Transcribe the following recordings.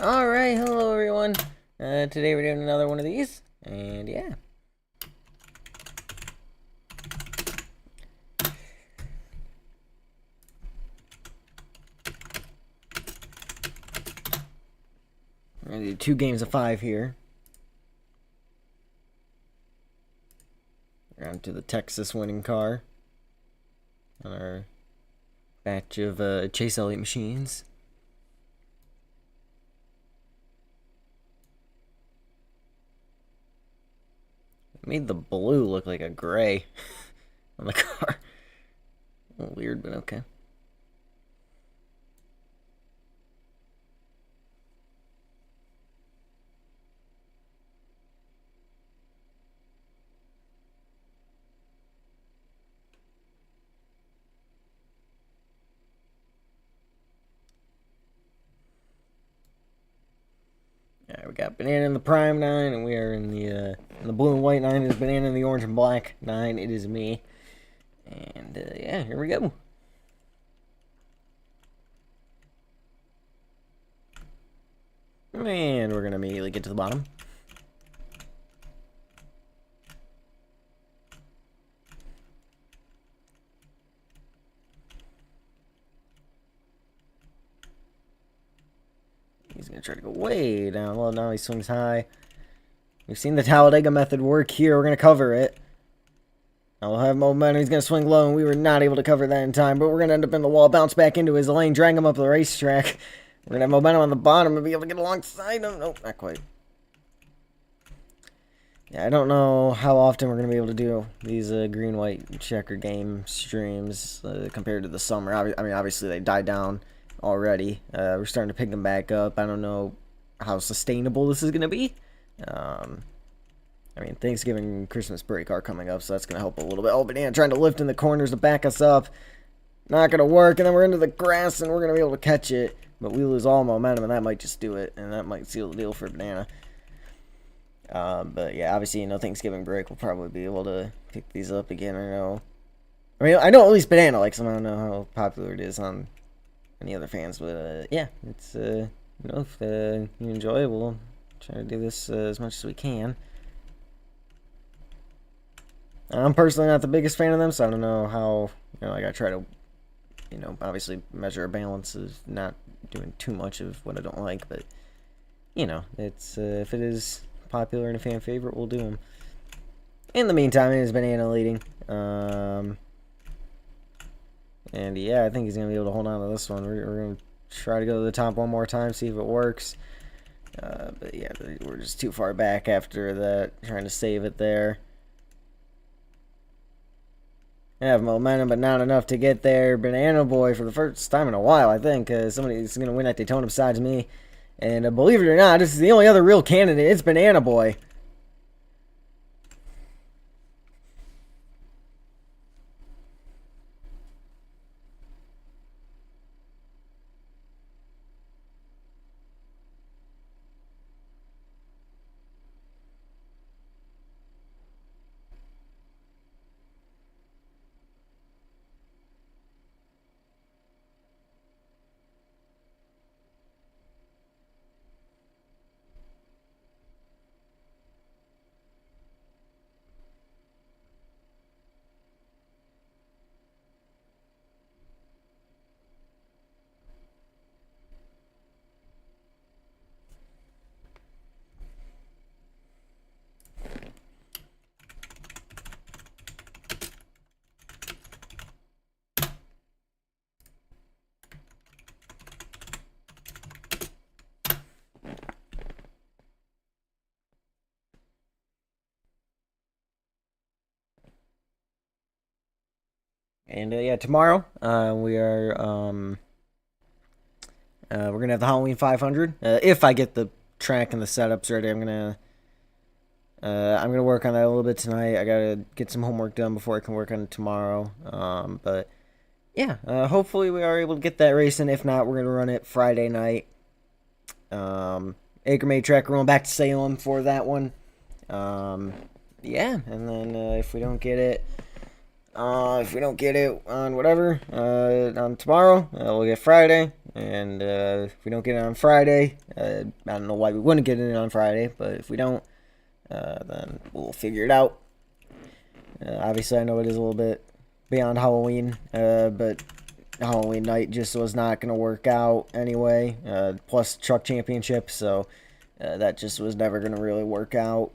Alright, hello everyone. Today we're doing another one of these, and yeah. We're gonna do 2 games of 5 here. We're on to the Texas winning car on our batch of Chase Elliott machines. Made the blue look like a gray on the car. A little weird, but okay. Alright, we got Banana in the Prime 9, and we are in the blue and white 9. It is Banana in the orange and black 9. It is me. And yeah, here we go. And we're gonna immediately get to the bottom. He's going to try to go way down low. Now he swings high. We've seen the Talladega method work here. We're going to cover it. Now we'll have momentum. He's going to swing low, and we were not able to cover that in time. But we're going to end up in the wall, bounce back into his lane, drag him up the racetrack. We're going to have momentum on the bottom and be able to get alongside him. Nope, not quite. Yeah, I don't know how often we're going to be able to do these green-white checker game streams compared to the summer. I mean, obviously they died down already. We're starting to pick them back up. I don't know how sustainable this is going to be. I mean, Thanksgiving and Christmas break are coming up, so that's going to help a little bit. Oh, Banana trying to lift in the corners to back us up. Not going to work, and then we're into the grass, and we're going to be able to catch it. But we lose all momentum, and that might just do it, and that might seal the deal for Banana. But yeah, obviously, Thanksgiving break, we'll probably be able to pick these up again. I know at least Banana likes them. I don't know how popular it is on any other fans, but yeah, it's if you enjoy it, we'll try to do this as much as we can. I'm personally not the biggest fan of them, so I don't know how I gotta try to obviously measure a balance of not doing too much of what I don't like, but it's if it is popular and a fan favorite, we'll do them. In the meantime, it is Banana leading. And yeah, I think he's going to be able to hold on to this one. We're going to try to go to the top one more time, see if it works. But yeah, we're just too far back after that, trying to save it there. I have momentum, but not enough to get there. Banana Boy, for the first time in a while, I think, somebody's going to win at Daytona besides me. And believe it or not, this is the only other real candidate. It's Banana Boy. And yeah, tomorrow we're gonna have the Halloween 500. If I get the track and the setups ready, I'm gonna work on that a little bit tonight. I gotta get some homework done before I can work on it tomorrow. But yeah, hopefully we are able to get that racing. If not, we're gonna run it Friday night. Acre Made track, we're going back to Salem for that one. Yeah, and then if we don't get it on whatever on tomorrow, we'll get Friday. And if we don't get it on Friday, I don't know why we wouldn't get it on Friday, but if we don't, then we'll figure it out. Obviously, I know it is a little bit beyond Halloween, but Halloween night just was not going to work out anyway. Plus truck championship, so that just was never going to really work out.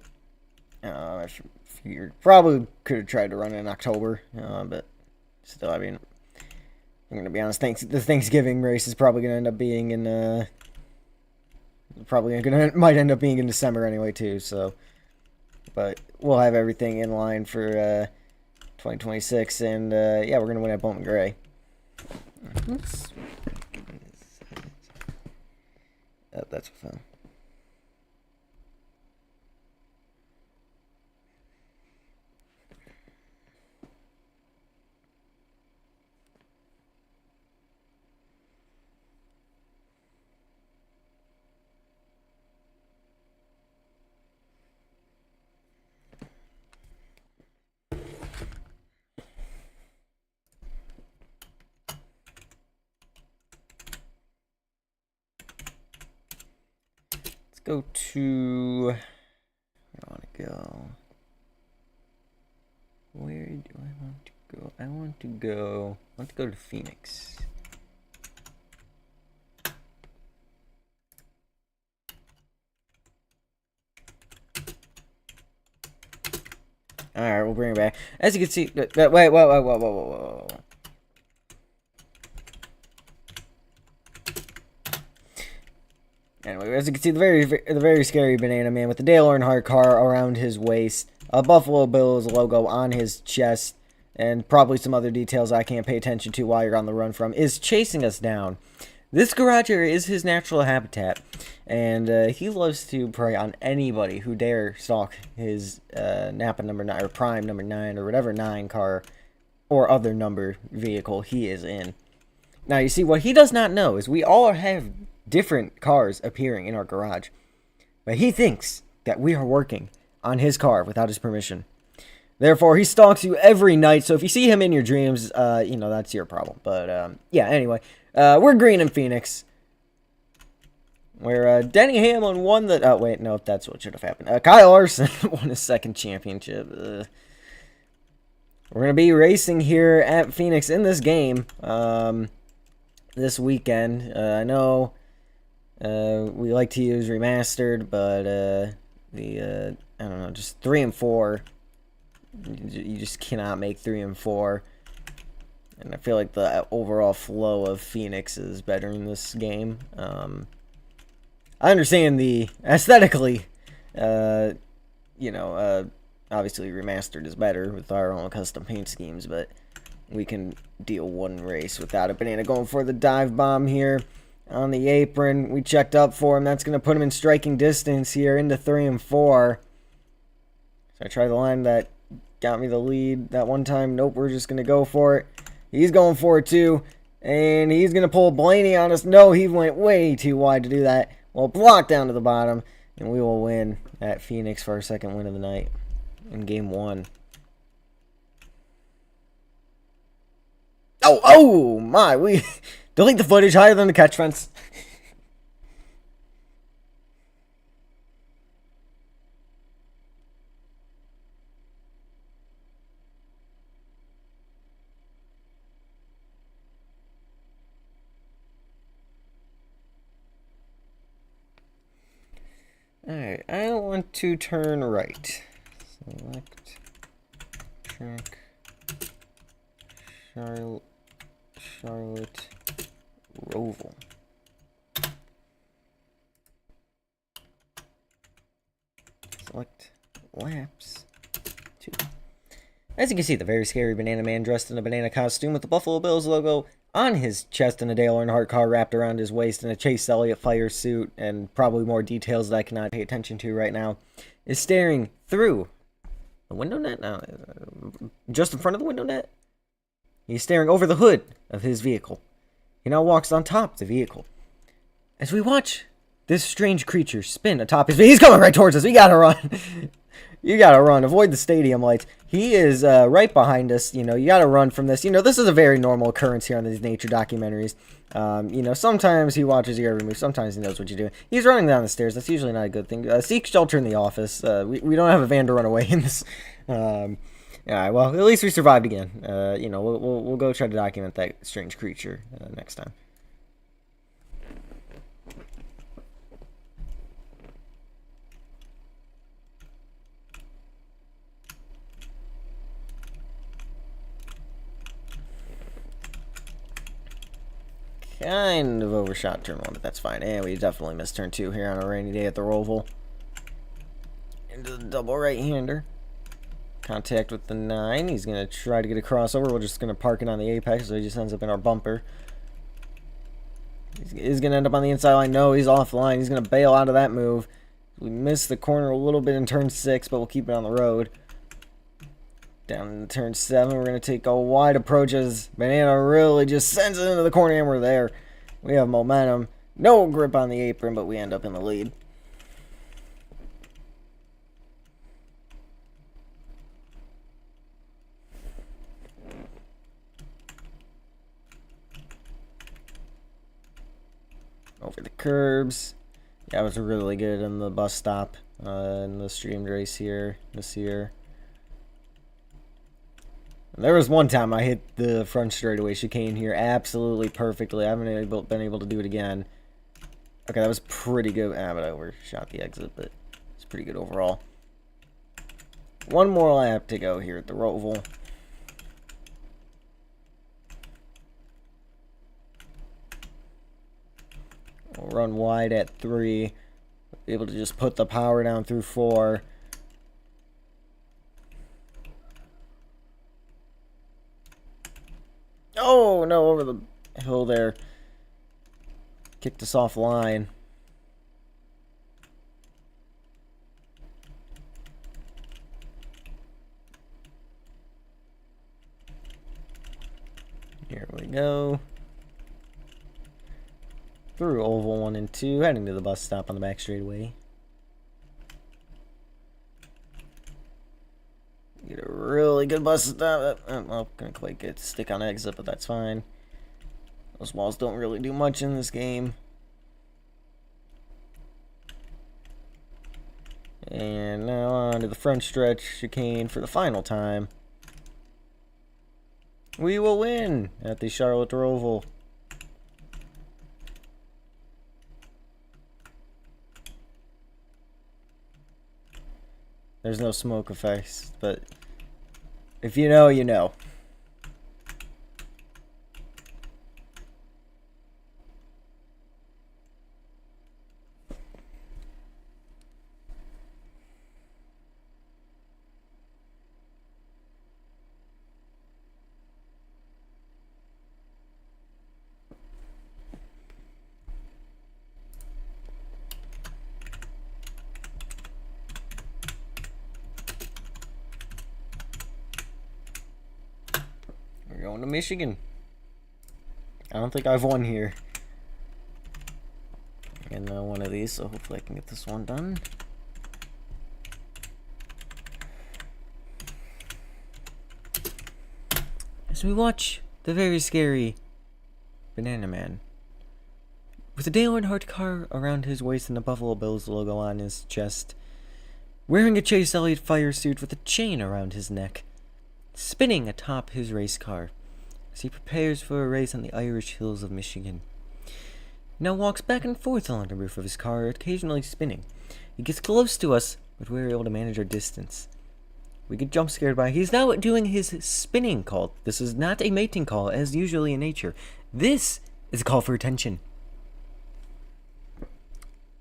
I figured probably could have tried to run it in October, but still, I mean, I'm going to be honest, the Thanksgiving race is probably going to end up being in, might end up being in December anyway, too, so, but we'll have everything in line for 2026, and yeah, we're going to win at Bowman Gray. That's fun. Go to, where do I want to go? Where do I want to go? I want to go to Phoenix. Alright, we'll bring it back. As you can see, wait, whoa. Anyway, as you can see, the very scary Banana Man with the Dale Earnhardt car around his waist, a Buffalo Bills logo on his chest, and probably some other details I can't pay attention to while you're on the run from, is chasing us down. This garage area is his natural habitat, and he loves to prey on anybody who dare stalk his Napa number 9, or Prime number 9, or whatever 9 car or other number vehicle he is in. Now, you see, what he does not know is we all have different cars appearing in our garage, but he thinks that we are working on his car without his permission. Therefore, he stalks you every night, so if you see him in your dreams, you know, that's your problem. But, yeah, anyway, we're green in Phoenix, where Denny Hamlin won the... Oh, wait, no, that's what should have happened. Kyle Larson won his second championship. We're going to be racing here at Phoenix in this game this weekend. I know we like to use remastered, but I don't know, just 3 and 4. You just cannot make 3 and 4. And I feel like the overall flow of Phoenix is better in this game. I understand the aesthetically, you know, obviously remastered is better with our own custom paint schemes, but we can deal one race without a Banana going for the dive bomb here on the apron. We checked up for him. That's going to put him in striking distance here into 3 and 4. So I try the line that got me the lead that one time. Nope, we're just going to go for it. He's going for it too, and he's going to pull Blaney on us. No, he went way too wide to do that. Well, block down to the bottom, and we will win at Phoenix for our second win of the night in Game 1. Oh my, we delete the footage higher than the catch fence. Alright, I want to turn right. Select track Charlotte Roval. Select laps 2. As you can see, the very scary Banana Man dressed in a banana costume with the Buffalo Bills logo on his chest and a Dale Earnhardt car wrapped around his waist in a Chase Elliott fire suit, and probably more details that I cannot pay attention to right now, is staring through the window net? No, just in front of the window net? He's staring over the hood of his vehicle. He now walks on top of the vehicle. As we watch this strange creature spin atop his vehicle, he's coming right towards us. We gotta run. You gotta run. Avoid the stadium lights. He is right behind us. You know, you gotta run from this. You know, this is a very normal occurrence here on these nature documentaries. You know, sometimes he watches your every move. Sometimes he knows what you're doing. He's running down the stairs. That's usually not a good thing. Seek shelter in the office. We don't have a van to run away in this. Yeah, well, at least we survived again. You know, we'll go try to document that strange creature next time. Kind of overshot turn 1, but that's fine. And we definitely missed turn 2 here on a rainy day at the Roval. Into the double right-hander. Contact with the 9. He's going to try to get a crossover. We're just going to park it on the apex, so he just ends up in our bumper. He's going to end up on the inside line. No, he's offline. He's going to bail out of that move. We missed the corner a little bit in turn 6, but we'll keep it on the road. Down in turn 7, we're going to take a wide approach as Banana really just sends it into the corner, and we're there. We have momentum. No grip on the apron, but we end up in the lead. Over the curbs. Yeah, I was really good in the bus stop in the streamed race here this year. There was one time I hit the front straightaway chicane here absolutely perfectly. I haven't been able to do it again. Okay, that was pretty good. But I overshot the exit, but it's pretty good overall. One more lap to go here at the Roval. We'll run wide at 3. Be able to just put the power down through 4. Oh, no, over the hill there. Kicked us off line. Here we go. Through oval 1 and 2, heading to the bus stop on the back straightaway. Get a really good bus stop. Well, gonna quite get stick on exit, but that's fine. Those walls don't really do much in this game. And now on to the front stretch chicane for the final time. We will win at the Charlotte Roval. There's no smoke effects, but if you know, you know. We're going to Michigan. I don't think I've won here. And one of these, so hopefully I can get this one done. As we watch the very scary Banana Man, with a Dale Earnhardt car around his waist and the Buffalo Bills logo on his chest, wearing a Chase Elliott fire suit with a chain around his neck, spinning atop his race car as he prepares for a race on the Irish hills of Michigan. He now walks back and forth along the roof of his car, occasionally spinning. He gets close to us, but we're able to manage our distance. We get jump scared by. He's now doing his spinning call. This is not a mating call, as usually in nature. This is a call for attention,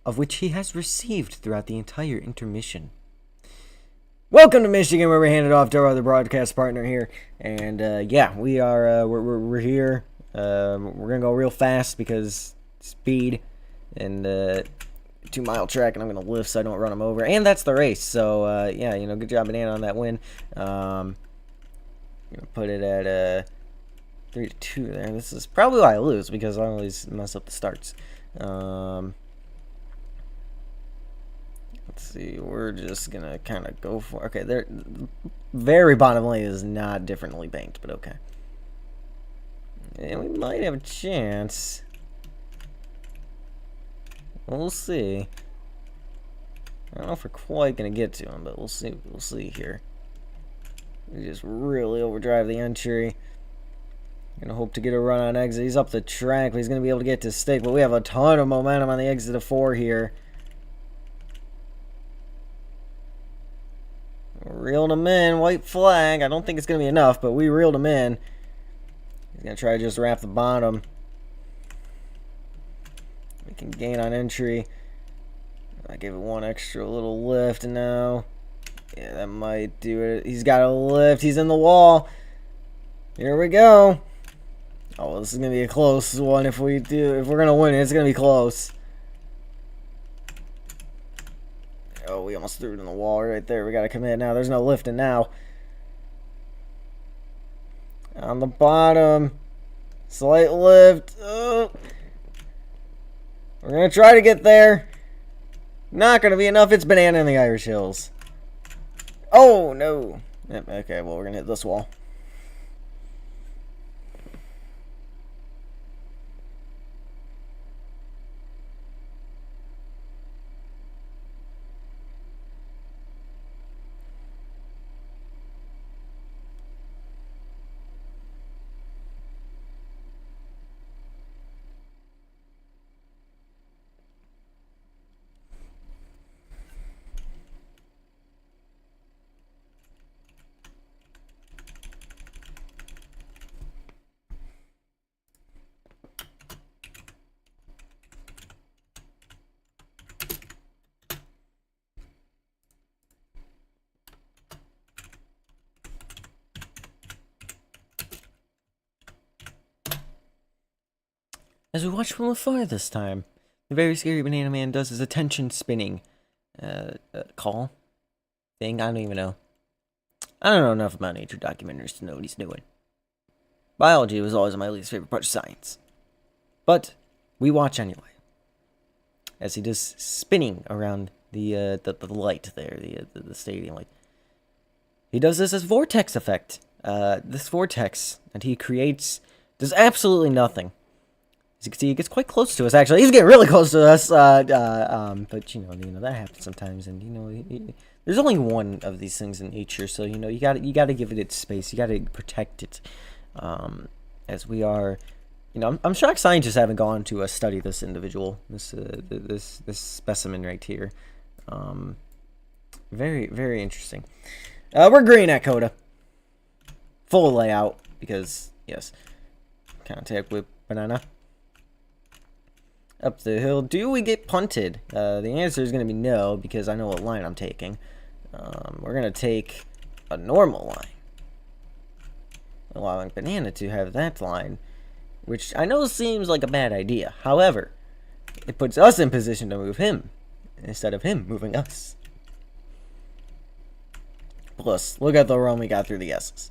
of which he has received throughout the entire intermission. Welcome to Michigan, where we hand it off to our other broadcast partner here, and yeah, we are we're here. We're gonna go real fast because speed and 2-mile track, and I'm gonna lift so I don't run them over, and that's the race. So yeah, you know, good job, Banana, on that win. Gonna put it at 3-2 there. This is probably why I lose, because I always mess up the starts. Put Let's see, we're just gonna kind of go for... Okay, there... Very bottom lane is not differently banked, but okay. And we might have a chance. We'll see. I don't know if we're quite gonna get to him, but we'll see. We'll see here. We just really overdrive the entry. Gonna hope to get a run on exit. He's up the track, but he's gonna be able to get to stick. But we have a ton of momentum on the exit of 4 here. Reeled him in. White flag. I don't think it's gonna be enough, but we reeled him in. He's gonna try to just wrap the bottom. We can gain on entry. I give it one extra little lift, and now, yeah, that might do it. He's got a lift. He's in the wall. Here we go. Oh, this is gonna be a close one. If we're gonna win it, it's gonna be close. Oh, we almost threw it in the wall right there. We gotta commit now. There's no lifting now. On the bottom, slight lift. Oh. We're gonna try to get there. Not gonna be enough. It's banana in the Irish Hills. Oh no. Yep, okay, well, we're gonna hit this wall. As we watch from afar this time, the very scary banana man does his attention spinning call thing. I don't even know. I don't know enough about nature documentaries to know what he's doing. Biology was always my least favorite part of science. But we watch anyway. As he does spinning around the light there, the stadium light. He does this as vortex effect. This vortex that he creates does absolutely nothing. As you can see, he gets quite close to us, actually. He's getting really close to us, but, you know, that happens sometimes, and, you know, there's only one of these things in nature, so, you know, you gotta give it its space, you gotta protect it, as we are, you know, I'm shocked scientists haven't gone to study this individual, this specimen right here, very, very interesting. We're green at Coda, full layout, because, yes, contact with banana. Up the hill. Do we get punted? The answer is going to be no, because I know what line I'm taking. We're going to take a normal line, allowing banana to have that line, which I know seems like a bad idea. However, it puts us in position to move him, instead of him moving us. Plus, look at the run we got through the S's.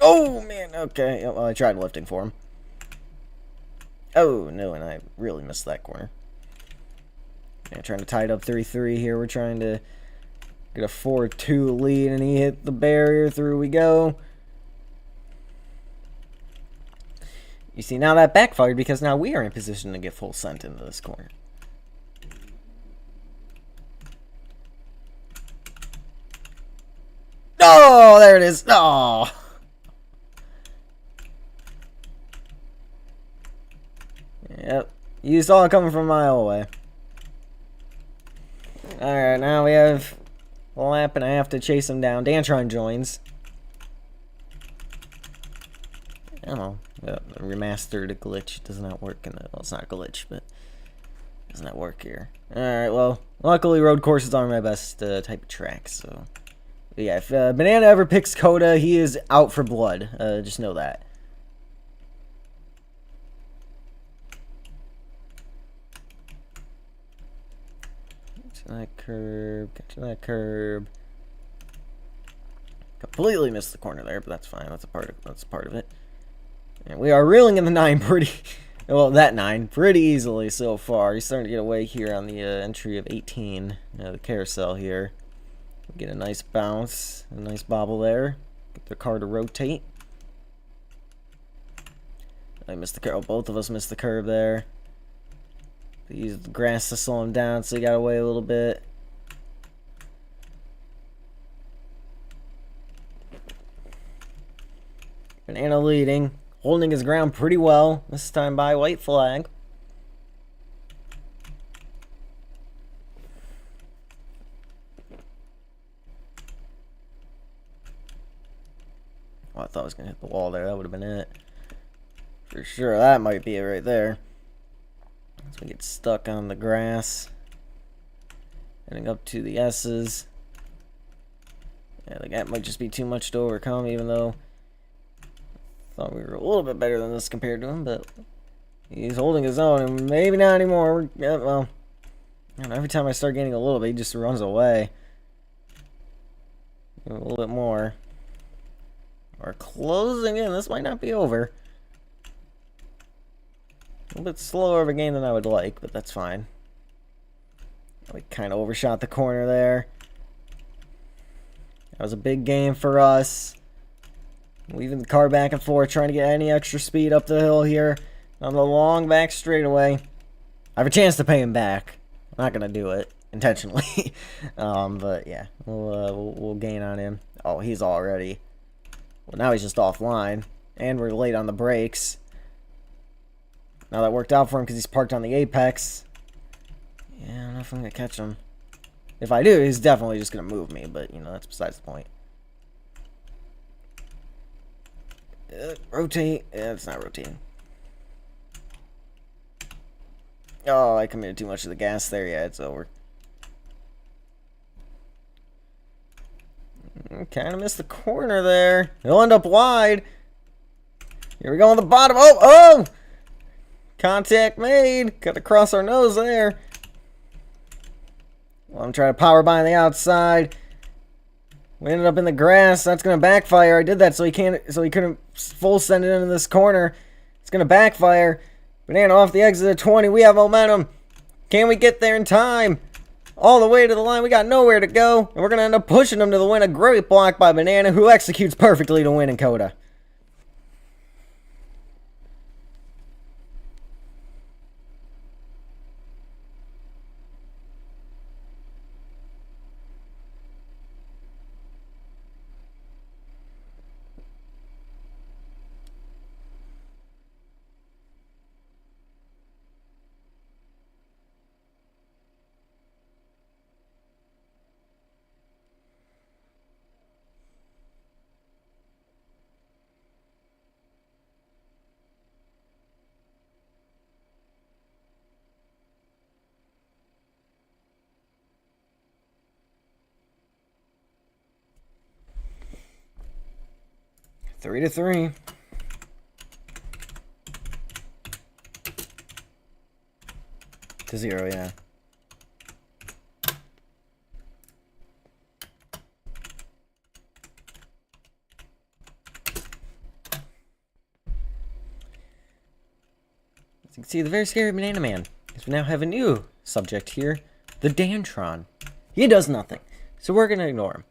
Oh, man, okay. Well, I tried lifting for him. Oh, no, and I really missed that corner. Yeah, trying to tie it up 3-3 here. We're trying to get a 4-2 lead, and he hit the barrier. Through we go. You see, now that backfired because now we are in position to get full sent into this corner. Oh, there it is. Oh. Yep, you saw it coming from a mile away. Alright, now we have a lap and I have to chase him down. Dantron joins. I don't know. Remastered glitch does not work in the... Well, it's not a glitch, but it does not work here. Alright, well, luckily road courses aren't my best type of track, so... But yeah, if Banana ever picks Coda, he is out for blood. Just know that. That curb, catch that curb. Completely missed the corner there, but that's fine. That's part of it. And we are reeling in the 9 pretty Well, that 9 pretty easily so far. He's starting to get away here on the entry of 18. The carousel here. Get a nice bounce, a nice bobble there. Get the car to rotate. I missed the curve. Oh, both of us missed the curve there. They used the grass to slow him down, so he got away a little bit. Banana leading, holding his ground pretty well. This time by white flag. Oh, I thought I was going to hit the wall there. That would have been it. For sure, that might be it right there. As we get stuck on the grass. Heading up to the S's. Yeah, the gap might just be too much to overcome, even though I thought we were a little bit better than this compared to him, but he's holding his own, and maybe not anymore. Yeah, well, you know, every time I start getting a little bit, he just runs away. A little bit more. We're closing in. This might not be over. A little bit slower of a game than I would like, but that's fine. We kind of overshot the corner there. That was a big game for us. Weaving the car back and forth, trying to get any extra speed up the hill here on the long back straightaway. I have a chance to pay him back. I'm not gonna do it intentionally, but yeah, we'll gain on him. Oh, he's already. Well, now he's just offline, and we're late on the brakes. Now that worked out for him because he's parked on the apex. Yeah, I don't know if I'm gonna catch him. If I do, he's definitely just gonna move me, but you know that's besides the point. Rotate. Yeah, it's not rotating. Oh, I committed too much of the gas there. Yeah, it's over. Kind of missed the corner there. He'll end up wide. Here we go on the bottom. Oh, oh! Contact made. Got to cross our nose there. Well, I'm trying to power by on the outside. We ended up in the grass. That's gonna backfire. I did that so he couldn't full send it into this corner. It's gonna backfire. Banana off the exit of 20. We have momentum. Can we get there in time? All the way to the line. We got nowhere to go, and we're gonna end up pushing him to the win. A great block by Banana, who executes perfectly to win in Coda. Three to 3. To 0, yeah. As you can see, the very scary Banana Man. Because we now have a new subject here, the Dantron. He does nothing, so we're gonna ignore him.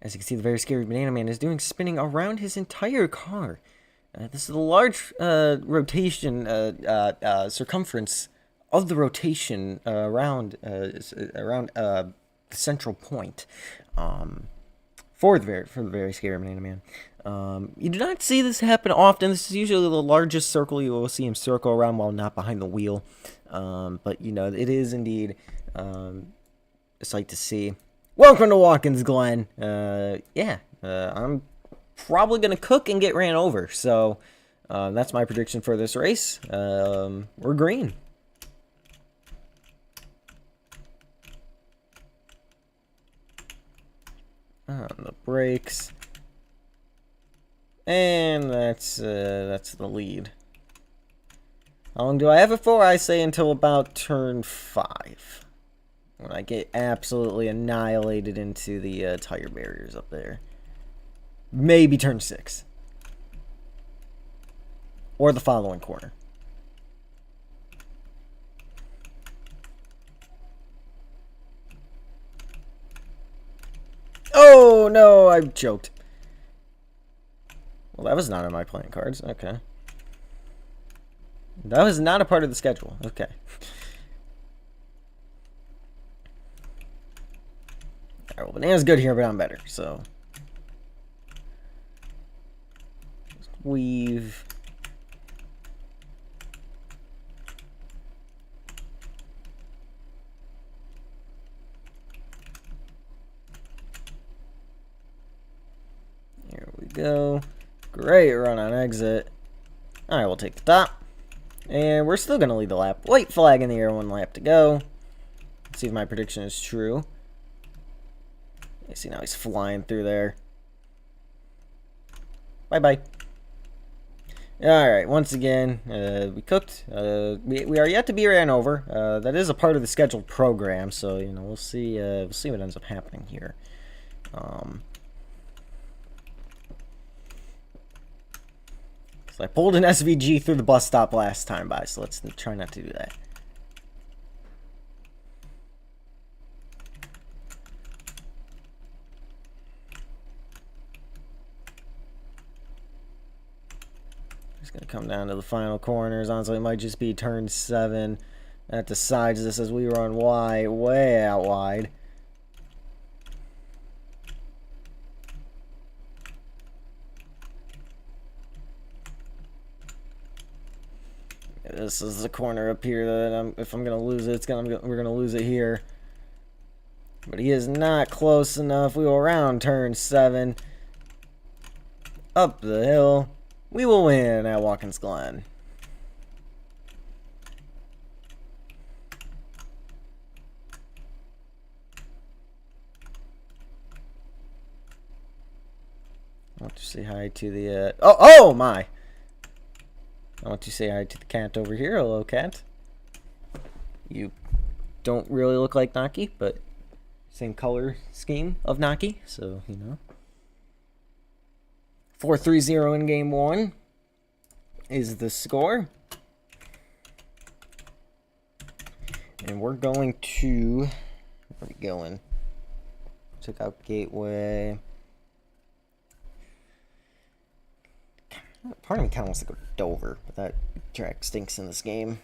As you can see, the very scary Banana Man is doing spinning around his entire car. This is a large rotation circumference of the rotation around the central point for the very scary Banana Man. You do not see this happen often. This is usually the largest circle you will see him circle around while not behind the wheel. But you know, it is indeed a sight to see. Welcome to Watkins Glen. Yeah, I'm probably going to cook and get ran over. So that's my prediction for this race. We're green. On the brakes. And that's the lead. How long do I have it for? I say until about turn 5. When I get absolutely annihilated into the tire barriers up there. Maybe turn 6. Or the following corner. No, no, I choked. Well, that was not on my playing cards. Okay. That was not a part of the schedule. Okay. Alright, well, Banana's good here, but I'm better, so. Just weave. Here we go. Great run on exit. Alright, we'll take the top. And we're still going to lead the lap. White flag in the air, 1 lap to go. Let's see if my prediction is true. You see, now he's flying through there. Bye-bye. Alright, once again, we cooked. We are yet to be ran over. That is a part of the scheduled program, so, you know, we'll see what ends up happening here. So I pulled an SVG through the bus stop last time by, so let's try not to do that. Just gonna come down to the final corners. Honestly, it might just be turn 7 at the sides. This as we run wide, way out wide. This is the corner up here that if I'm gonna lose it, we're gonna lose it here. But he is not close enough. We will round turn 7 up the hill. We will win at Watkins Glen. I want to say hi to the oh my. I want to say hi to the cat over here. Hello, cat. You don't really look like Naki, but same color scheme of Naki, so, you know. 4-3-0 in game 1 is the score. And we're going to... Where are we going? Took out Gateway. Part of me kind of wants to go to Dover, but that track stinks in this game.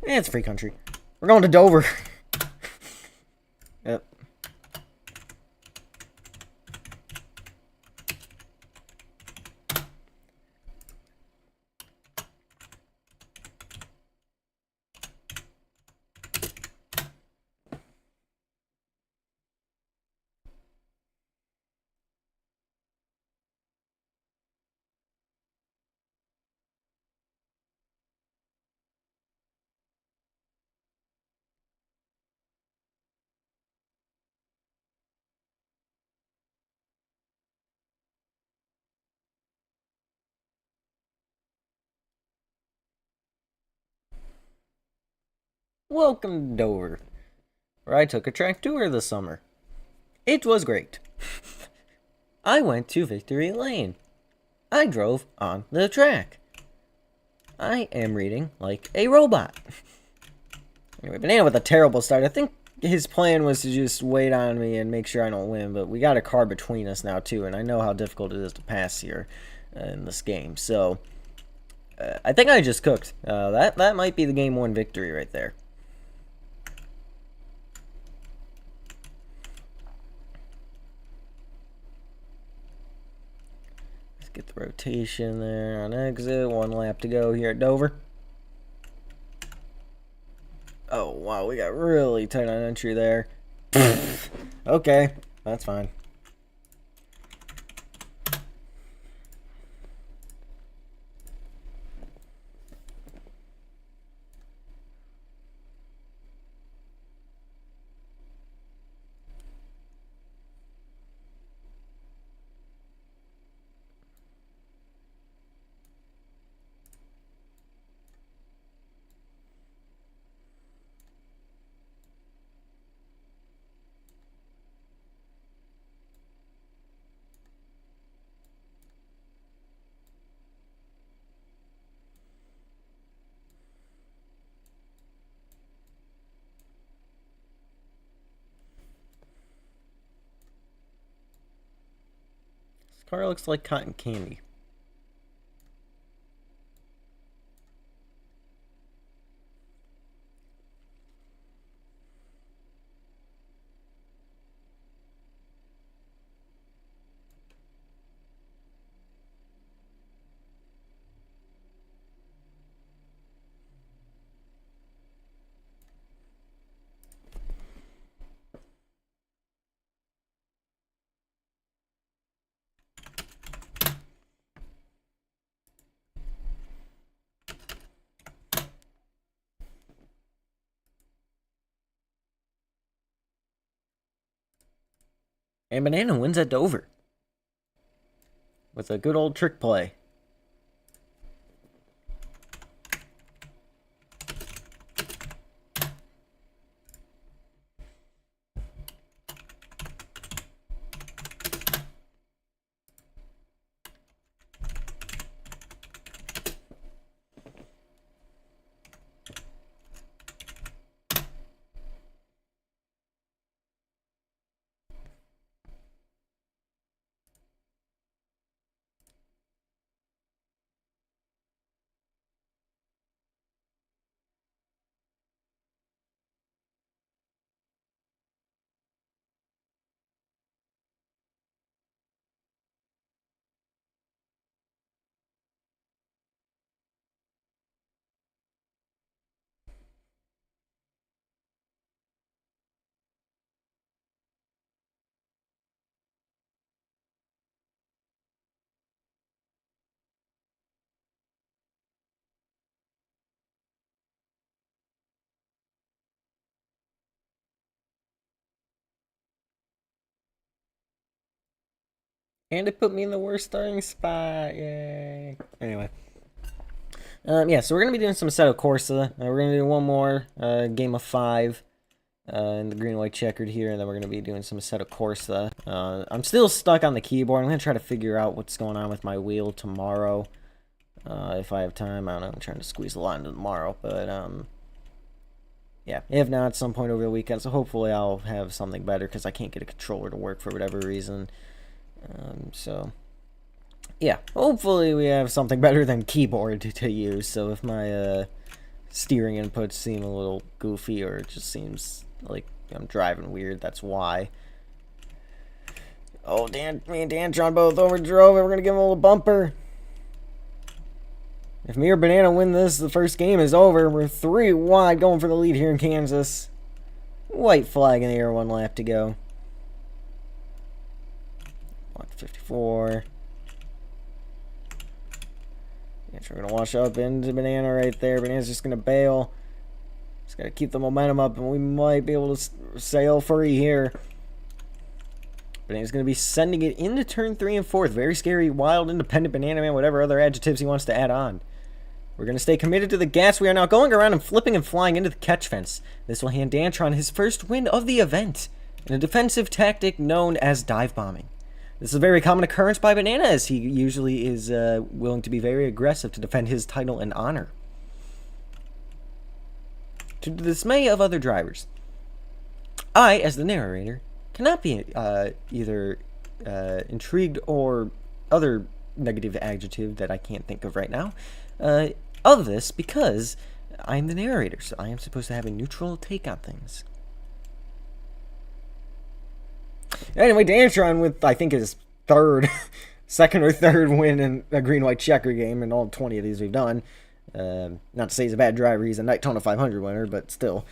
It's free country. We're going to Dover. Yep. Welcome to Dover, where I took a track tour this summer. It was great. I went to Victory Lane. I drove on the track. I am reading like a robot. Anyway, Banana with a terrible start. I think his plan was to just wait on me and make sure I don't win, but we got a car between us now too, and I know how difficult it is to pass here in this game. So I think I just cooked. That might be the game 1 victory right there. Get the rotation there on exit. 1 lap to go here at Dover. Oh, wow. We got really tight on entry there. Okay. That's fine. Car looks like cotton candy. And Banana wins at Dover with a good old trick play. And it put me in the worst starting spot. Yay. Anyway. Yeah, so we're going to be doing some Asseto Corsa. We're going to do one more game of 5 in the green-white checkered here, and then we're going to be doing some Asseto Corsa. I'm still stuck on the keyboard. I'm going to try to figure out what's going on with my wheel tomorrow. If I have time. I don't know. I'm trying to squeeze a lot into tomorrow, but yeah, if not, at some point over the weekend. So hopefully I'll have something better because I can't get a controller to work for whatever reason. So yeah, hopefully we have something better than keyboard to use. So if my steering inputs seem a little goofy or it just seems like I'm driving weird, that's why. Oh, Dan, me and Dantron both overdrove it. We're gonna give him a little bumper. If me or Banana win this, the first game is over. We're 3 wide going for the lead here in Kansas. White flag in the air, 1 lap to go. Block 54. Yeah, we're going to wash up into Banana right there. Banana's just going to bail. Just got to keep the momentum up, and we might be able to sail free here. Banana's going to be sending it into turn 3 and 4. Very scary, wild, independent Banana Man, whatever other adjectives he wants to add on. We're going to stay committed to the gas. We are now going around and flipping and flying into the catch fence. This will hand Dantron his first win of the event in a defensive tactic known as dive bombing. This is a very common occurrence by Banana, as he usually is willing to be very aggressive to defend his title and honor. To the dismay of other drivers, I, as the narrator, cannot be either intrigued or other negative adjective that I can't think of right now of this, because I'm the narrator, so I am supposed to have a neutral take on things. Anyway, Dantron with, I think, his second or third win in a green-white checker game, and all 20 of these we've done. Not to say he's a bad driver, he's a Daytona 500 winner, but still.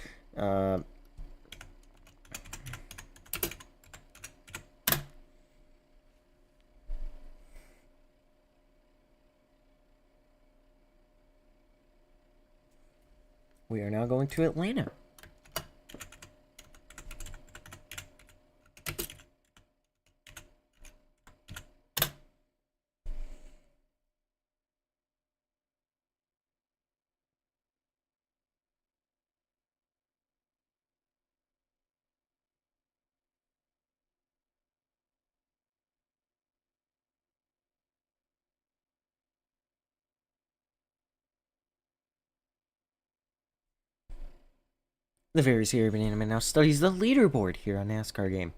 We are now going to Atlanta. The very serious Banana Man now studies the leaderboard here on NASCAR game.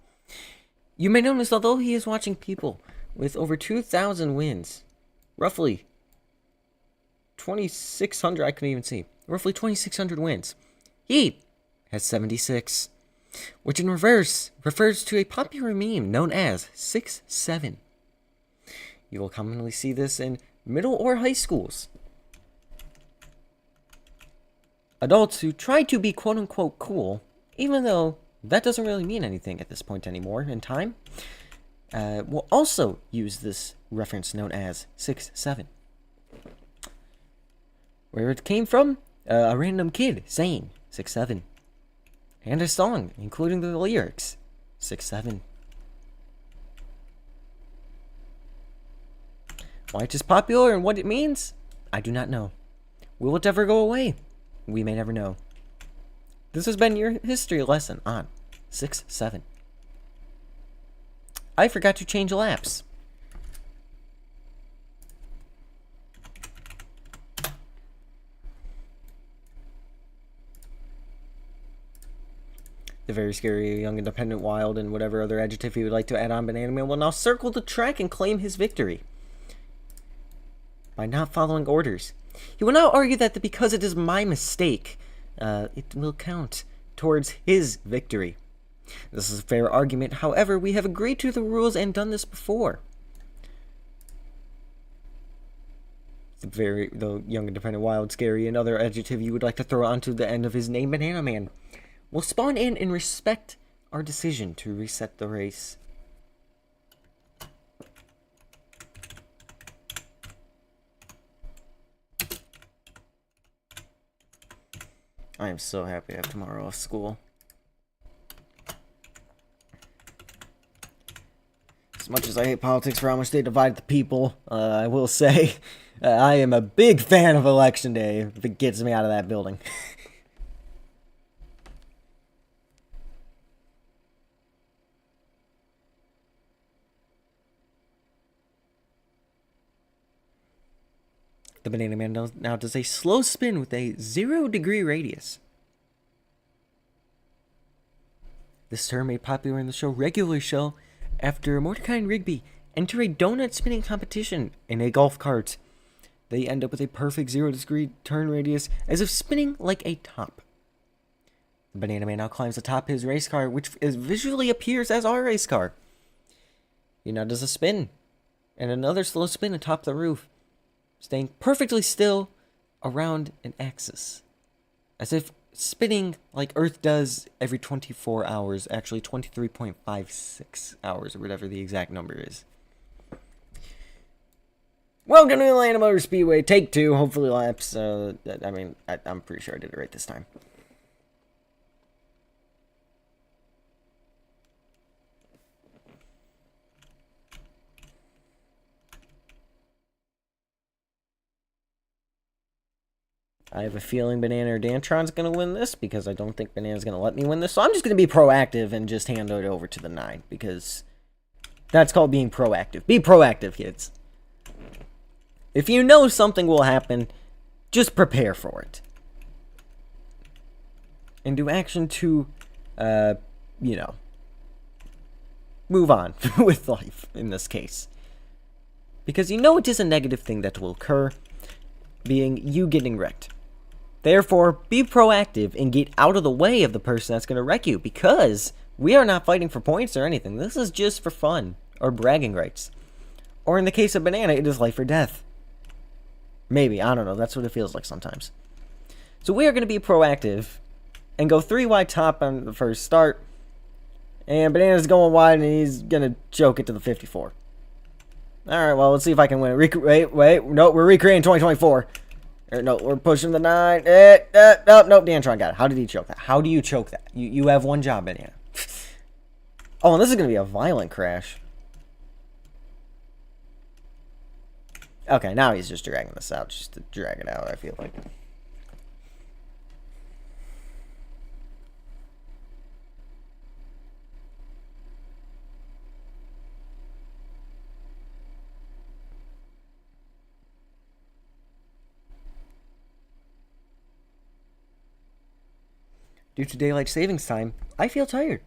You may notice, although he is watching people with over 2,000 wins. Roughly 2,600, I couldn't even see. Roughly 2,600 wins. He has 76, which in reverse refers to a popular meme known as 6'7". You will commonly see this in middle or high schools. Adults who try to be quote-unquote cool, even though that doesn't really mean anything at this point anymore in time, will also use this reference known as 6'7". Where it came from? A random kid saying 6'7". And a song, including the lyrics, 6'7". Why it's just popular and what it means? I do not know. Will it ever go away? We may never know. This has been your history lesson on 6'7". I forgot to change laps. The very scary, young, independent, wild, and whatever other adjective you would like to add on, Banana Man will now circle the track and claim his victory by not following orders. He will now argue that because it is my mistake, it will count towards his victory. This is a fair argument. However, we have agreed to the rules and done this before. The young, independent, wild, scary, and other adjective you would like to throw onto the end of his name, Banana Man, will spawn in and respect our decision to reset the race. I am so happy I have tomorrow off school. As much as I hate politics for how much they divide the people, I will say I am a big fan of Election Day if it gets me out of that building. The Banana Man now does a slow spin with a 0-degree radius. This term made popular in the show Regular Show after Mordecai and Rigby enter a donut spinning competition in a golf cart. They end up with a perfect 0-degree turn radius as if spinning like a top. The Banana Man now climbs atop his race car, which visually appears as our race car. He now does a spin and another slow spin atop the roof, staying perfectly still around an axis, as if spinning like Earth does every 24 hours, actually 23.56 hours, or whatever the exact number is. Welcome to Atlanta Motor Speedway, take 2, hopefully laps. I'm pretty sure I did it right this time. I have a feeling Banana or Dantron's going to win this because I don't think Banana's going to let me win this. So I'm just going to be proactive and just hand it over to the 9 because that's called being proactive. Be proactive, kids. If you know something will happen, just prepare for it. And do action to, move on with life in this case. Because you know it is a negative thing that will occur, being you getting wrecked. Therefore, be proactive and get out of the way of the person that's going to wreck you, because we are not fighting for points or anything. This is just for fun or bragging rights. Or in the case of Banana, it is life or death. Maybe, I don't know. That's what it feels like sometimes. So we are going to be proactive and go 3 wide top on the first start. And Banana's going wide and he's going to choke it to the 54. Alright, well, let's see if I can win. Wait. No, we're recreating 2024. No, we're pushing the 9. Nope, Dantron got it. How did he choke that? How do you choke that? You have one job, Banana. Oh, and this is going to be a violent crash. Okay, now he's just dragging this out, just to drag it out, I feel like. Due to daylight savings time, I feel tired.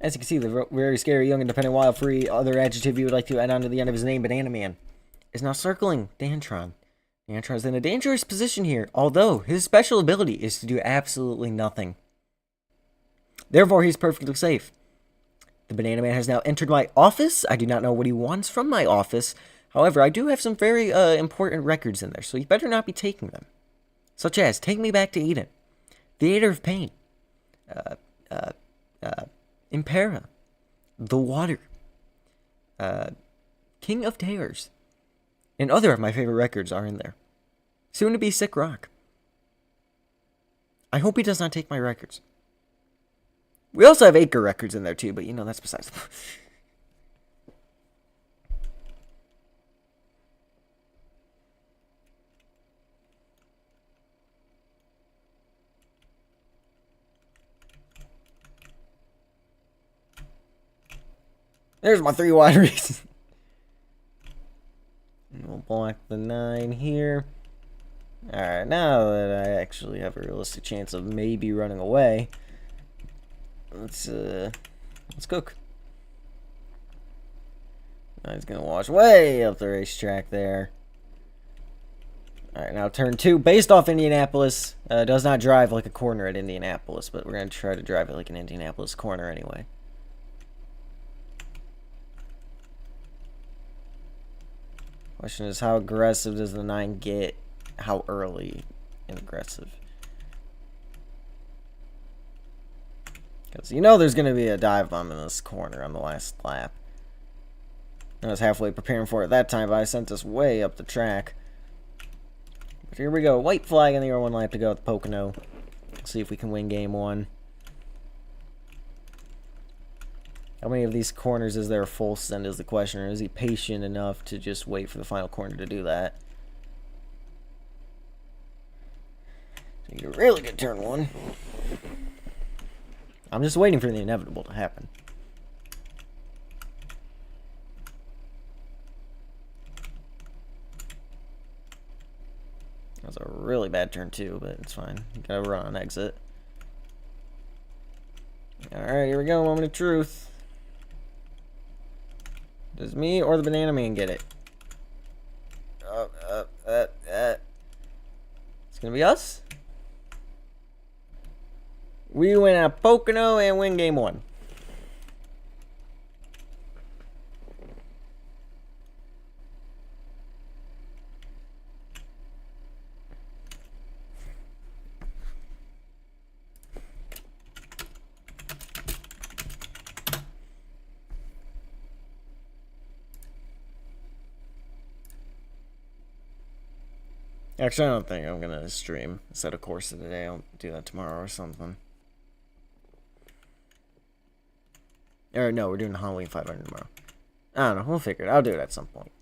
As you can see, the very scary, young, independent, wild, free, other adjective you would like to add on to the end of his name, Banana Man, is now circling Dantron. Dantron is in a dangerous position here, although his special ability is to do absolutely nothing. Therefore, he's perfectly safe. The Banana Man has now entered my office. I do not know what he wants from my office. However, I do have some very important records in there, so he better not be taking them. Such as, Take Me Back to Eden, Theater of Pain, Impera, The Water, King of Terrors, and other of my favorite records are in there. Soon to be Sick Rock. I hope he does not take my records. We also have Acre records in there too, but you know, that's besides the point. There's my 3 wide reasons. We'll block the 9 here. Alright, now that I actually have a realistic chance of maybe running away, let's cook. He's gonna wash way up the racetrack there. Alright, now turn 2, based off Indianapolis. Does not drive like a corner at Indianapolis, but we're gonna try to drive it like an Indianapolis corner anyway. Question is, how aggressive does the 9 get? How early and aggressive? Because you know there's going to be a dive bomb in this corner on the last lap. I was halfway preparing for it that time, but I sent this way up the track. But here we go. White flag in the R1 lap to go with Pocono. Let's see if we can win game 1. How many of these corners is there a full send is the question, or is he patient enough to just wait for the final corner to do that? So you're really good turn 1. I'm just waiting for the inevitable to happen. That was a really bad turn 2, but it's fine. You gotta run on exit. Alright, here we go, moment of truth. Does me or the Banana Man get it? It's gonna be us. We win at Pocono and win game 1. Actually, I don't think I'm gonna stream a set of Corsa today. I'll do that tomorrow or something. Or no, we're doing Halloween 500 tomorrow. I don't know. We'll figure it. I'll do it at some point.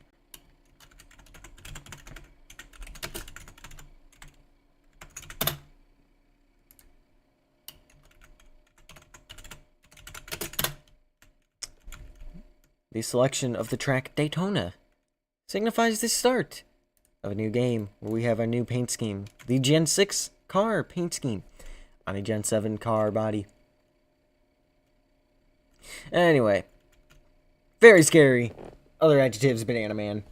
The selection of the track Daytona signifies the start of a new game where we have a new paint scheme. The Gen 6 car paint scheme on a Gen 7 car body. Anyway, very scary. Other adjectives, Banana Man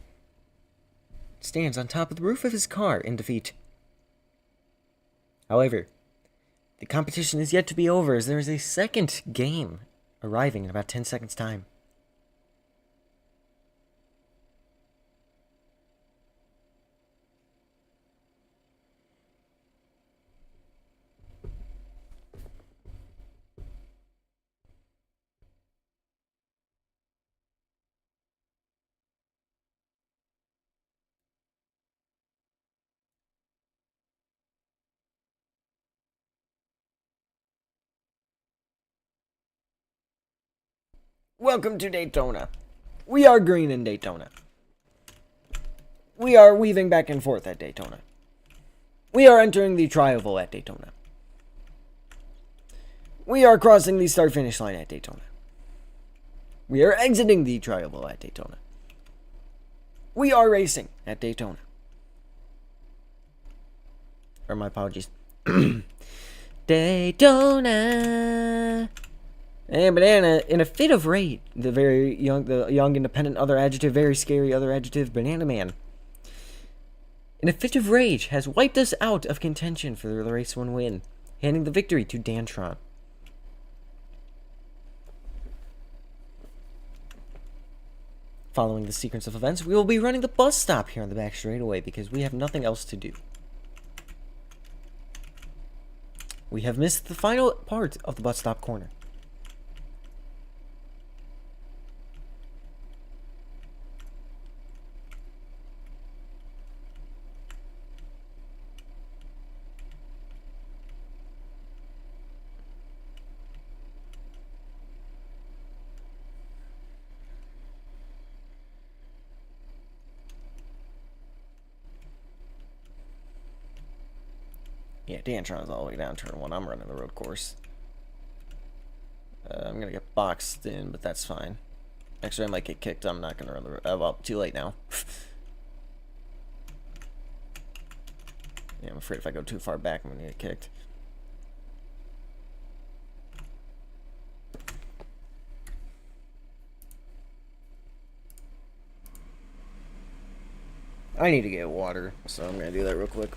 stands on top of the roof of his car in defeat. However, the competition is yet to be over as there is a second game arriving in about 10 seconds' time. Welcome to Daytona. We are green in Daytona. We are weaving back and forth at Daytona. We are entering the tri-oval at Daytona. We are crossing the start-finish line at Daytona. We are exiting the tri-oval at Daytona. We are racing at Daytona. Or my apologies. Daytona. And Banana, in a fit of rage, the young independent other adjective, very scary other adjective, Banana Man, in a fit of rage, has wiped us out of contention for the race 1 win, handing the victory to Dantron. Following the sequence of events, we will be running the bus stop here on the back straightaway because we have nothing else to do. We have missed the final part of the bus stop corner. Yeah, Dantron's all the way down turn 1. I'm running the road course. I'm going to get boxed in, but that's fine. Actually, I might get kicked. I'm not going to run the road. Well, too late now. Yeah, I'm afraid if I go too far back, I'm going to get kicked. I need to get water, so I'm going to do that real quick.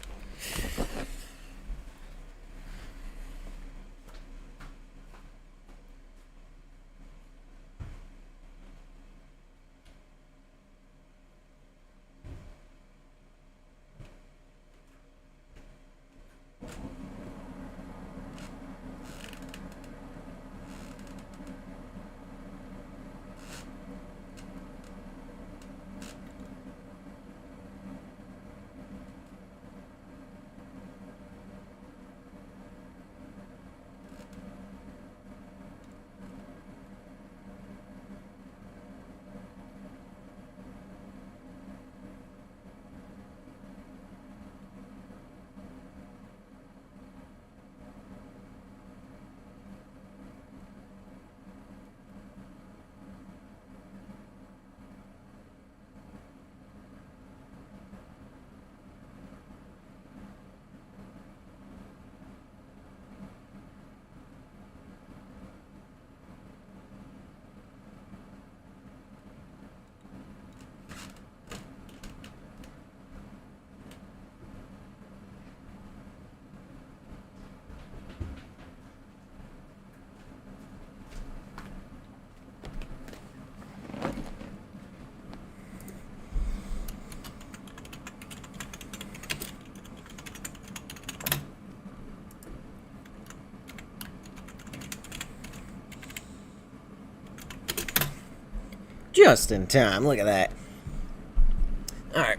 Just in time. Look at that. Alright.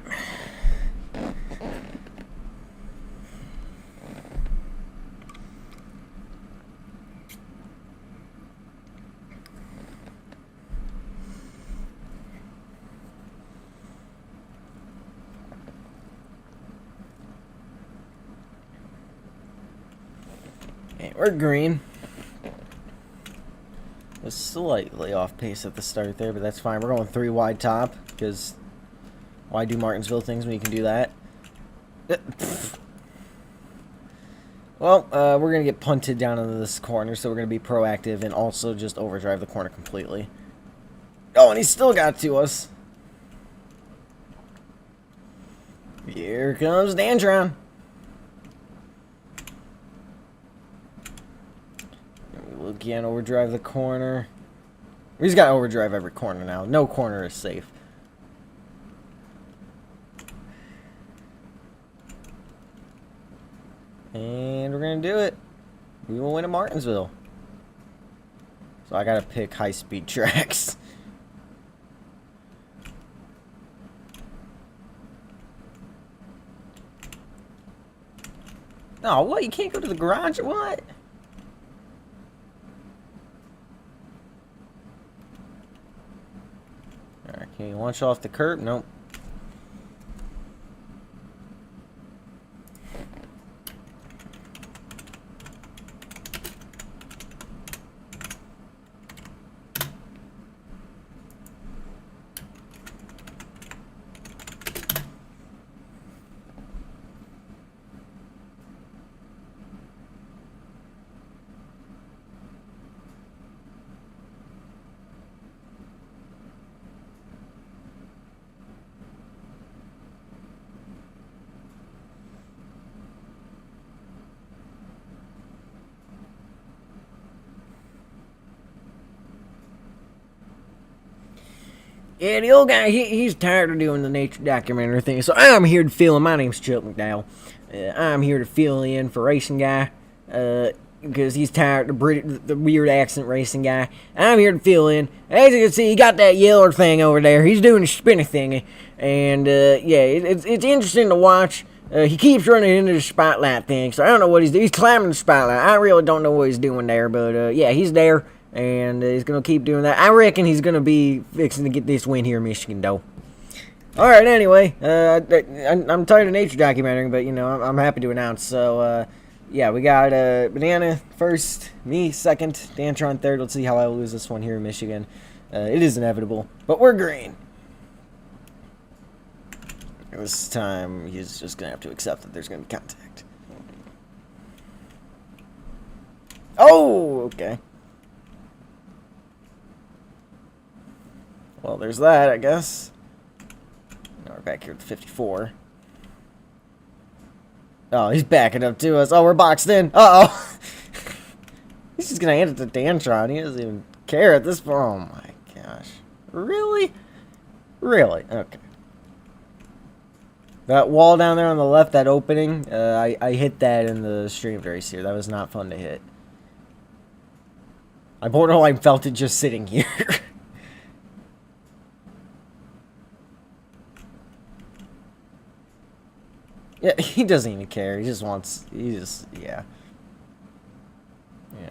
Okay, we're green. Was slightly off pace at the start there, but that's fine. We're going 3 wide top, because why do Martinsville things when you can do that? Well, we're going to get punted down into this corner, so we're going to be proactive and also just overdrive the corner completely. Oh, and he still got to us. Here comes Dantron. We can't overdrive the corner. He's got to overdrive every corner now. No corner is safe. And we're going to do it. We will win at Martinsville. So I got to pick high-speed tracks. Oh, what? You can't go to the garage or what? Alright, can you launch off the curb? Nope. Yeah, the old guy, he's tired of doing the nature documentary thing, so I'm here to fill in. My name's Chuck McDowell. I'm here to fill in for Racing Guy, because he's tired of the weird accent racing guy. I'm here to fill in. As you can see, he got that yeller thing over there. He's doing a spinny thingy, and yeah, it's interesting to watch. He keeps running into the spotlight thing, so I don't know what he's doing. He's climbing the spotlight. I really don't know what he's doing there, but yeah, he's there. And he's going to keep doing that. I reckon he's going to be fixing to get this win here in Michigan, though. Alright, anyway. I'm tired of nature documentary, but, you know, I'm happy to announce. So, yeah, we got Banana first, me second, Dantron third. Let's see how I lose this one here in Michigan. It is inevitable, but we're green. This time, he's just going to have to accept that there's going to be contact. Oh, okay. Well, there's that, I guess. Now we're back here at the 54. Oh, he's backing up to us. Oh, we're boxed in. Uh-oh. He's just going to hand it to Dantron. He doesn't even care at this point. Oh, my gosh. Really? Really? Okay. That wall down there on the left, that opening, I hit that in the streamed race here. That was not fun to hit. I borderline felt it just sitting here. Yeah, he doesn't even care. He just wants... yeah. Yeah.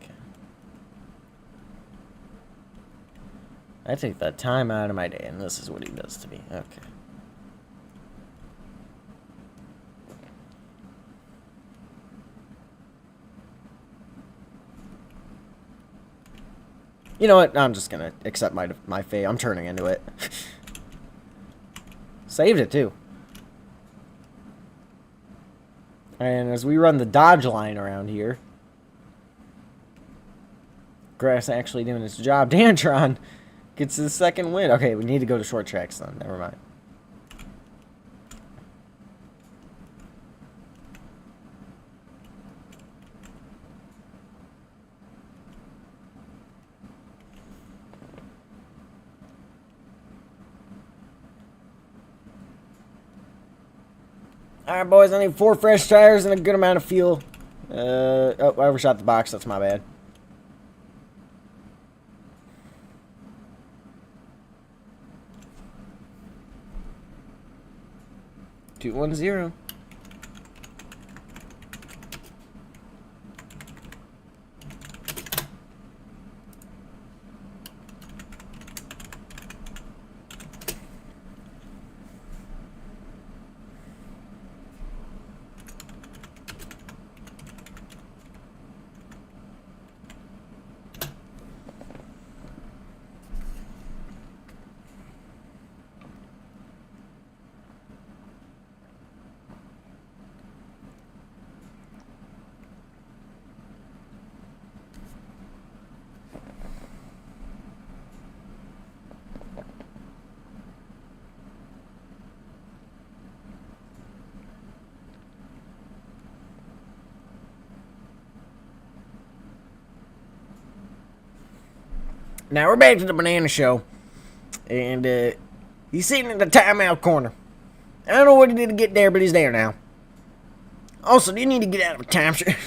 Okay. I take that time out of my day, and this is what he does to me. Okay. You know what? I'm just gonna accept my fate. I'm turning into it. Saved it, too. And as we run the dodge line around here, grass actually doing its job. Dantron gets the second win. Okay, we need to go to short tracks then. Never mind. Alright, boys, I need 4 fresh tires and a good amount of fuel. Oh, I overshot the box. That's my bad. Two 1-0. Now we're back to the banana show, and he's sitting in the timeout corner. I don't know what he did to get there, but he's there now. Also, do you need to get out of a timeshare?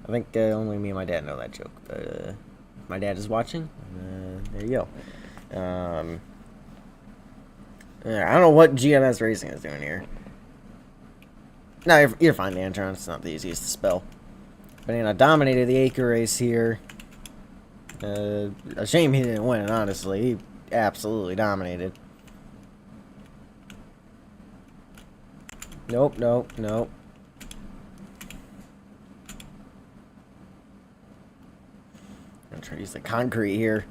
I think only me and my dad know that joke. But if my dad is watching, there you go. I don't know what GMS Racing is doing here. No, you're fine, Dantron. It's not the easiest to spell. Banana dominated the acre race here. A shame he didn't win, honestly. He absolutely dominated. Nope, nope, nope. I'm gonna try to use the concrete here.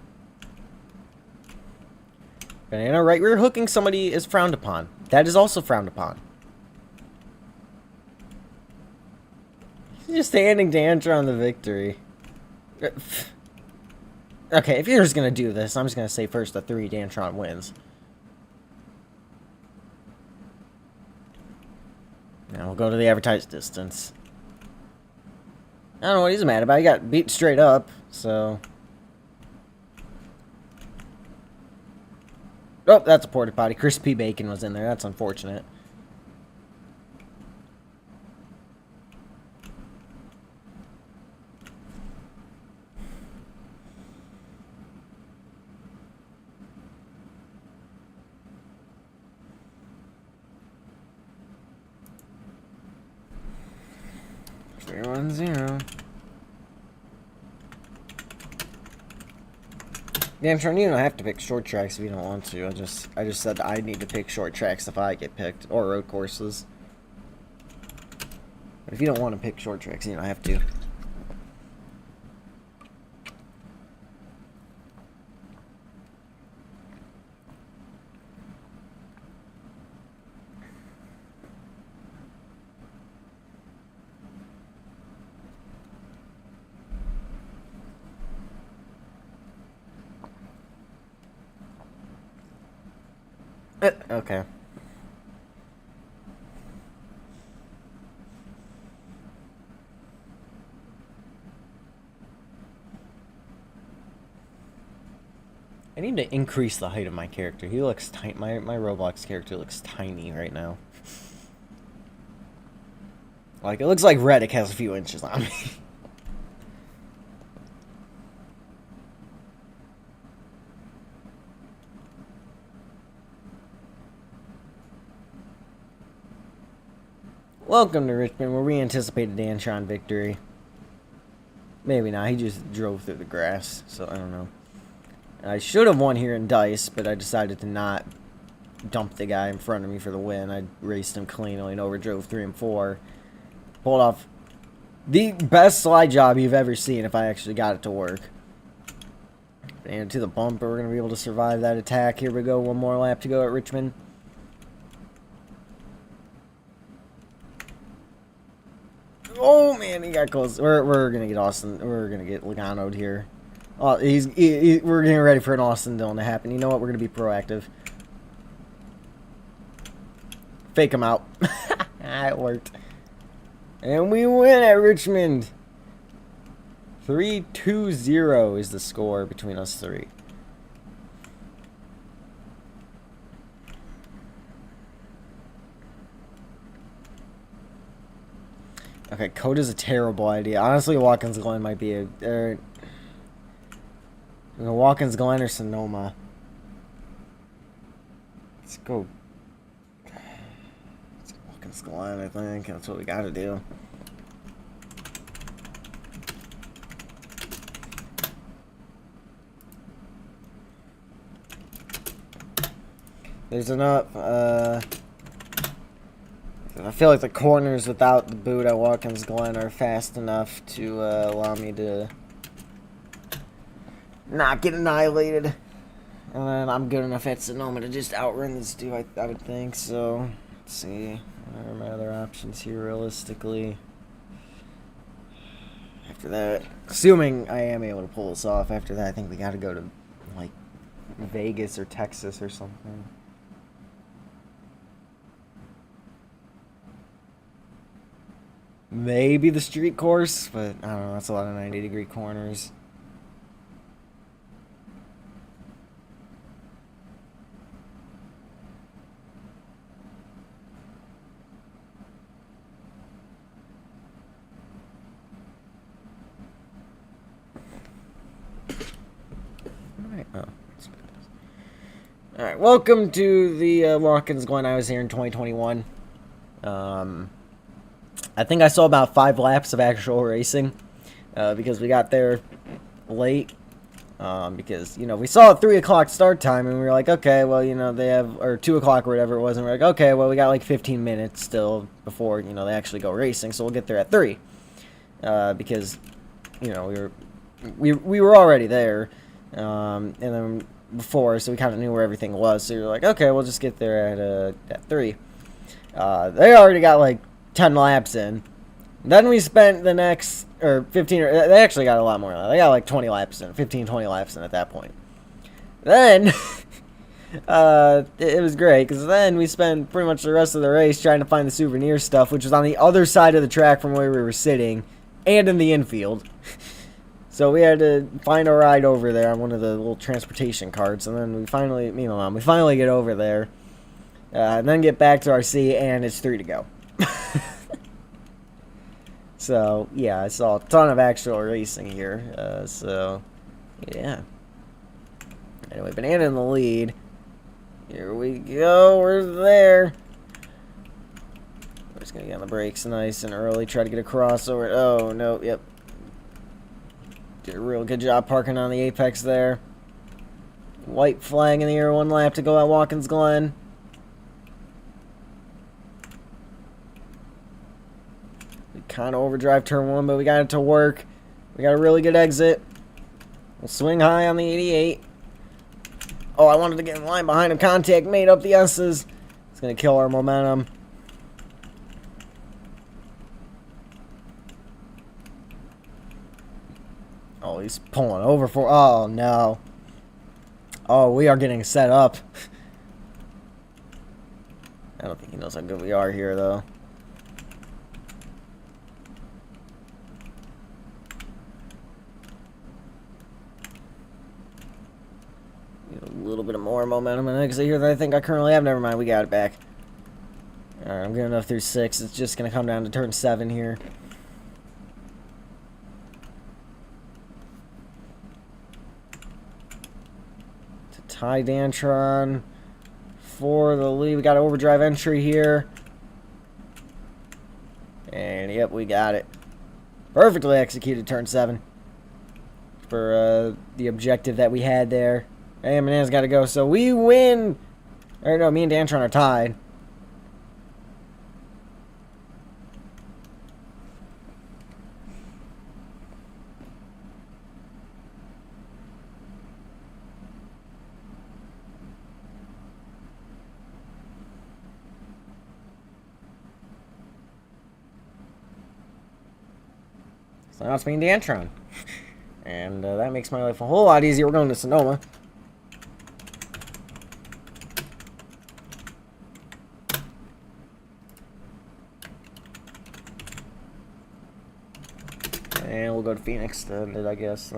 Banana, right rear hooking somebody is frowned upon. That is also frowned upon. He's just handing Dantron the victory. Okay, if you're just going to do this, I'm just going to say first the 3 Dantron wins. Now we'll go to the advertised distance. I don't know what he's mad about. He got beat straight up, so... Oh, that's a porta potty. Crispy bacon was in there. That's unfortunate. Three, 1, 0. Damn, sure, you don't have to pick short tracks if you don't want to. I just said I need to pick short tracks if I get picked, or road courses. But if you don't want to pick short tracks, you don't have to. Okay. I need to increase the height of my character. He looks tiny. My Roblox character looks tiny right now. Like, it looks like Reddick has a few inches on me. Welcome to Richmond, where we anticipated Danshon victory. Maybe not. He just drove through the grass, so I don't know. I should have won here in Dice, but I decided to not dump the guy in front of me for the win. I raced him cleanly and overdrove 3 and 4. Pulled off the best slide job you've ever seen if I actually got it to work. And to the bumper, we're going to be able to survive that attack. Here we go, one more lap to go at Richmond. Oh man, he got close. We're gonna get Austin. We're gonna get Logano'd here. Oh, we're getting ready for an Austin Dillon to happen. You know what? We're gonna be proactive. Fake him out. It worked. And we win at Richmond. 3-2-0 is the score between us three. Okay, code is a terrible idea. Honestly, Watkins Glen might be a... Watkins Glen or Sonoma. Let's go Watkins Glen, I think. That's what we gotta do. There's enough, I feel like the corners without the boot at Watkins Glen are fast enough to allow me to not get annihilated. And then I'm good enough at Sonoma to just outrun this dude, I would think. So, let's see. What are my other options here realistically? After that, assuming I am able to pull this off, after that I think we gotta go to, like, Vegas or Texas or something. Maybe the street course, but I don't know, that's a lot of 90-degree corners. Alright, welcome to the Watkins Glen. I was here in 2021. I think I saw about 5 laps of actual racing because we got there late. Because, you know, we saw a 3 o'clock start time and we were like, okay, well, you know, they have, or 2 o'clock or whatever it was, and we're like, okay, well, we got like 15 minutes still before, you know, they actually go racing, so we'll get there at 3. Because, you know, we were already there, and then before, so we kind of knew where everything was, so we were like, okay, we'll just get there at 3. They already got like 10 laps in. Then we spent the next, or 15, they actually got a lot more. They got like 20 laps in, 15, 20 laps in at that point. Then, it was great, because then we spent pretty much the rest of the race trying to find the souvenir stuff, which was on the other side of the track from where we were sitting, and in the infield. So we had to find a ride over there on one of the little transportation carts, and then we finally, me and my mom, we finally get over there, and then get back to our seat, and it's 3 to go. So, yeah, I saw a ton of actual racing here, so, yeah. Anyway, Banana in the lead. Here we go, we're there. We're just gonna get on the brakes nice and early, try to get a crossover. Oh, no, yep. Did a real good job parking on the apex there. White flag in the air, 1 lap to go at Watkins Glen. We kind of overdrive turn 1, but we got it to work. We got a really good exit. We'll swing high on the 88. Oh, I wanted to get in line behind him. Contact made up the S's. It's going to kill our momentum. Oh, he's pulling over for... Oh, no. Oh, we are getting set up. I don't think he knows how good we are here, though. Get a little bit of more momentum in the exit here than I think I currently have. Never mind, we got it back. Alright, I'm good enough through 6. It's just going to come down to turn 7 here. Ty Dantron for the lead. We got an overdrive entry here. And, yep, we got it. Perfectly executed turn 7. For the objective that we had there. And Banana's got to go. So we win. Or no, me and Dantron are tied. So now it's me and Dantron. And that makes my life a whole lot easier. We're going to Sonoma. And we'll go to Phoenix then, I guess.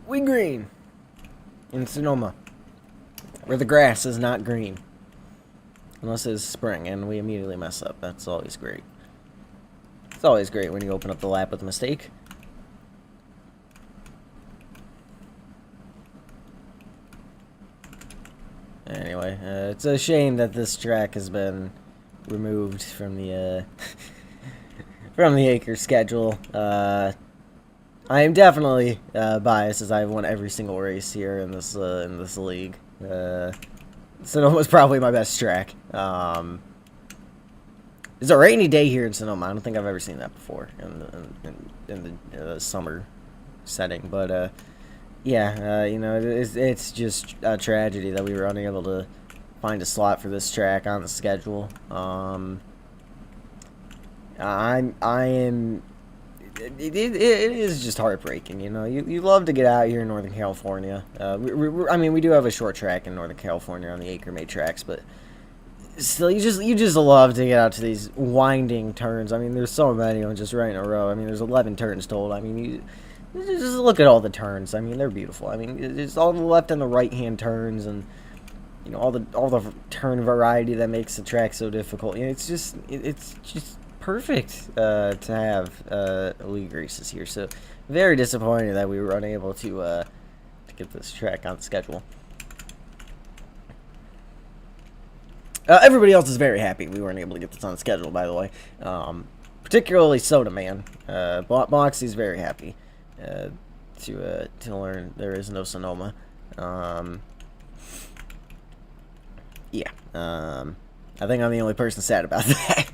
We green in Sonoma, where the grass is not green, unless it's spring, and we immediately mess up. That's always great. It's always great when you open up the lap with a mistake. Anyway, it's a shame that this track has been removed from the from the Acre schedule. I am definitely biased, as I've won every single race here in this league. Sonoma's probably my best track. It's a rainy day here in Sonoma. I don't think I've ever seen that before in the summer setting. But yeah, you know, it's just a tragedy that we were unable to find a slot for this track on the schedule. I am. It is just heartbreaking, you know. You love to get out here in Northern California. I mean, we do have a short track in Northern California on the Acre-made tracks, but still, you just love to get out to these winding turns. I mean, there's so many of them just right in a row. I mean, there's 11 turns total. I mean, you just look at all the turns. I mean, they're beautiful. I mean, it's all the left and the right-hand turns, and you know, all the turn variety that makes the track so difficult. You know, it's just perfect to have elite races here. So very disappointed that we were unable to get this track on the schedule. Everybody else is very happy we weren't able to get this on the schedule, by the way. Particularly Soda Man. Boxy's very happy to learn there is no Sonoma. Yeah. I think I'm the only person sad about that.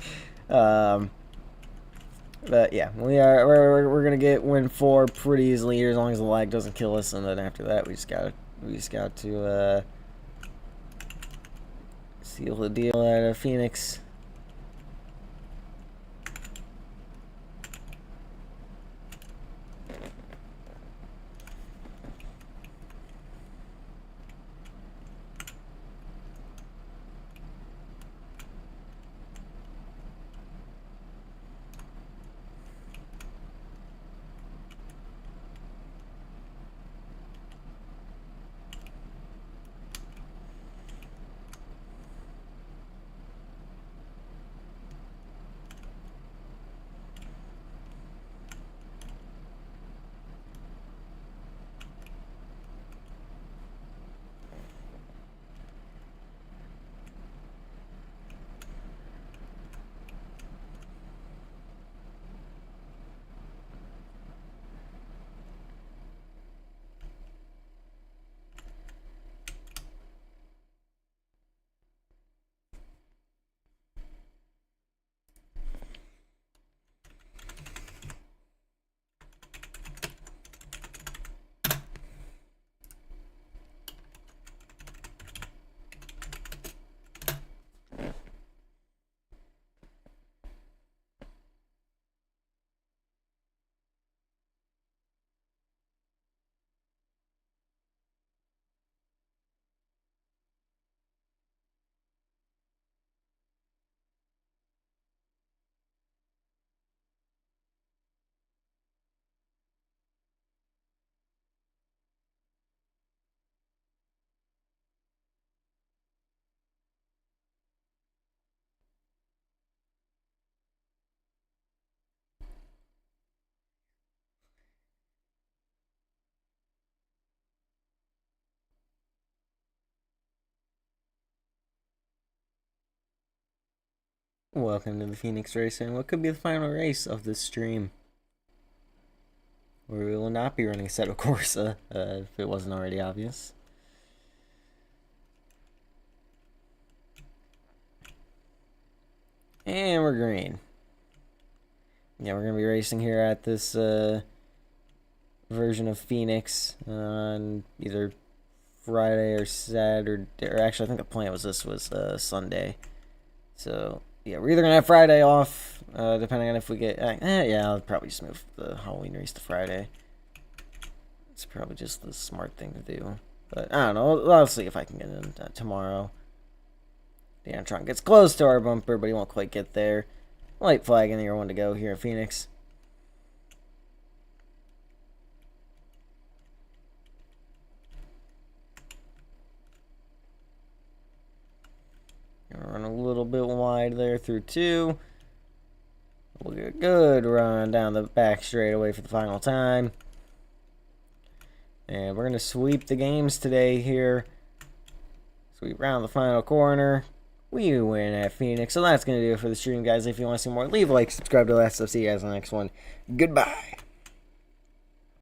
But yeah, we're gonna get win 4 pretty easily here as long as the lag doesn't kill us, and then after that we just got to seal the deal at Phoenix. Welcome to the Phoenix race and what could be the final race of this stream, where we will not be running Asseto Corsa, if it wasn't already obvious. And we're green. Yeah, we're going to be racing here at this version of Phoenix on either Friday or Saturday, or actually I think the plan was this was Sunday. So yeah, we're either gonna have Friday off, depending on if we get. Yeah, I'll probably just move the Halloween race to Friday. It's probably just the smart thing to do. But I don't know. I'll see if I can get in tomorrow. The Antron gets close to our bumper, but he won't quite get there. Light flag in the year 1 to go here in Phoenix. Run a little bit wide there through 2. We'll get a good run down the back straightaway for the final time. And we're going to sweep the games today here. Sweep round the final corner. We win at Phoenix. So that's going to do it for the stream, guys. If you want to see more, leave a like, subscribe to the last stuff. See you guys in the next one. Goodbye.